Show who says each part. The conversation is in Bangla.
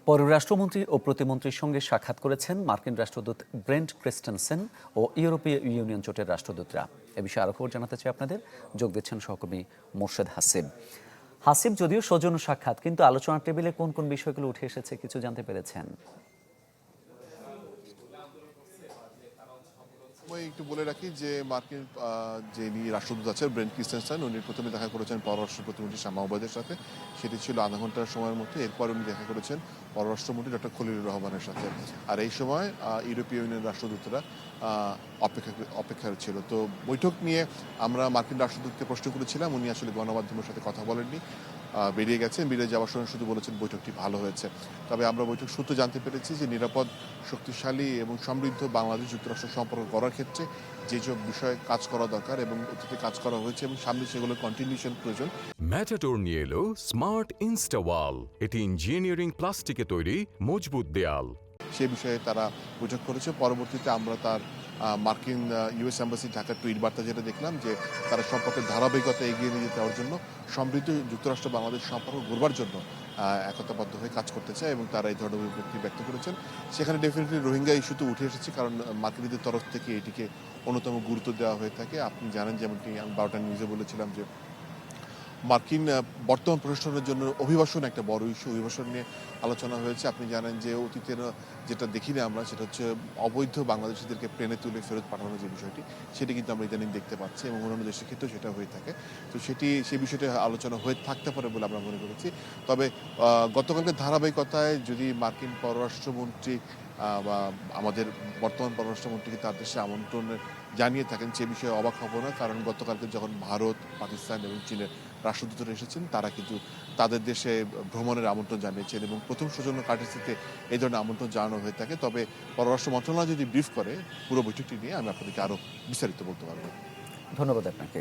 Speaker 1: পররাষ্ট্রমন্ত্রী ও প্রতিমন্ত্রীর সঙ্গে সাক্ষাৎ করেছেন মার্কিন রাষ্ট্রদূত ব্রেন্ট ক্রিস্টেনসেন ও ইউরোপীয় ইউনিয়ন জোটের রাষ্ট্রদূতরা। এ বিষয়ে আরও খবর জানাতে চাই আপনাদের। যোগ দিচ্ছেন সহকর্মী মোর্শেদ হাসিব। হাসিব, যদিও সৌজন্য সাক্ষাৎ, কিন্তু আলোচনার টেবিলে কোন কোন বিষয়গুলো উঠে এসেছে কিছু জানতে পেরেছেন?
Speaker 2: একটু বলে রাখি যে মার্কিন যিনি রাষ্ট্রদূত আছেন ব্রেন্ট ক্রিস্টেনসেন, উনি প্রথমে দেখা করেছেন পররাষ্ট্র প্রতিমন্ত্রী শামা ওবায়দের সাথে। সেটি ছিল আধা ঘন্টার সময়ের মধ্যে। এরপর উনি দেখা করেছেন পররাষ্ট্রমন্ত্রী ডক্টর খলিলুর রহমানের সাথে। আর এই সময় ইউরোপীয় ইউনিয়ন রাষ্ট্রদূতরা অপেক্ষা ছিল। তো বৈঠক নিয়ে আমরা মার্কিন রাষ্ট্রদূতকে প্রশ্ন করেছিলাম, উনি আসলে গণমাধ্যমের সাথে কথা বলেননি, বেরিয়ে গেছেন। বেরিয়ে যাওয়ার সময় শুধু বলেছেন বৈঠকটি ভালো হয়েছে। তবে আমরা বৈঠক সূত্রে জানতে পেরেছি যে নিরাপদ, শক্তিশালী এবং সমৃদ্ধ বাংলাদেশ যুক্তরাষ্ট্র সম্পর্ক গড়ার ক্ষেত্রে যেসব বিষয়ে কাজ করা দরকার এবং অতীতে কাজ করা হয়েছে এবং সামনে সেগুলো কন্টিনিউশন প্রয়োজন।
Speaker 3: ম্যাটাডোর নিয়ে এলো স্মার্ট ইনস্টাওয়াল। এটি ইঞ্জিনিয়ারিং প্লাস্টিকে তৈরি মজবুত দেয়াল।
Speaker 2: সে বিষয়ে তারা বৈঠক করেছে। পরবর্তীতে আমরা তার মার্কিন ইউএস এম্বাসি ঢাকার টুইট বার্তা যেটা দেখলাম যে তারা সম্পর্কের ধারাবাহিকতা এগিয়ে নিয়ে যাওয়ার জন্য, সমৃদ্ধ যুক্তরাষ্ট্র বাংলাদেশ সম্পর্ক গড়বার জন্য একতাবদ্ধ হয়ে কাজ করতে চায় এবং তারা এই ধরনের অভিব্যক্তি ব্যক্ত করেছেন। সেখানে ডেফিনেটলি রোহিঙ্গা ইস্যুতে উঠে এসেছে, কারণ মার্কিনীদের তরফ থেকে এটিকে অন্যতম গুরুত্ব দেওয়া হয়ে থাকে। আপনি জানেন, যেমনটি আমি 12টা নিউজে বলেছিলাম যে মার্কিন বর্তমান প্রশাসনের জন্য অভিবাসন একটা বড় ইস্যু। অভিবাসন নিয়ে আলোচনা হয়েছে। আপনি জানেন যে অতীতের যেটা দেখি না আমরা, সেটা হচ্ছে অবৈধ বাংলাদেশিদেরকে প্লেনে তুলে ফেরত পাঠানোর যে বিষয়টি, সেটি কিন্তু আমরা ইদানিং দেখতে পাচ্ছি এবং অন্যান্য দেশের ক্ষেত্রেও সেটা হয়ে থাকে। তো সেই বিষয়টি আলোচনা হয়ে থাকতে পারে বলে আমরা মনে করেছি। তবে গতকালকে ধারাবাহিকতায় যদি মার্কিন পররাষ্ট্রমন্ত্রী বা আমাদের বর্তমান পররাষ্ট্রমন্ত্রীকে তার দেশে আমন্ত্রণ জানিয়ে থাকেন, সে বিষয়ে অবাক হব না। কারণ গতকালকে যখন ভারত, পাকিস্তান এবং চীনের রাষ্ট্রদূতরা এসেছেন, তারা কিন্তু তাদের দেশে ভ্রমণের আমন্ত্রণ জানিয়েছেন এবং প্রথম সৌজন্য কার্যসূচিতে এই ধরনের আমন্ত্রণ জানানো হয়ে থাকে। তবে পররাষ্ট্র মন্ত্রণালয় যদি ব্রিফ করে পুরো বৈঠকটি নিয়ে, আমি আপনাদেরকে আরও বিস্তারিত বলতে পারবো।
Speaker 1: ধন্যবাদ আপনাকে।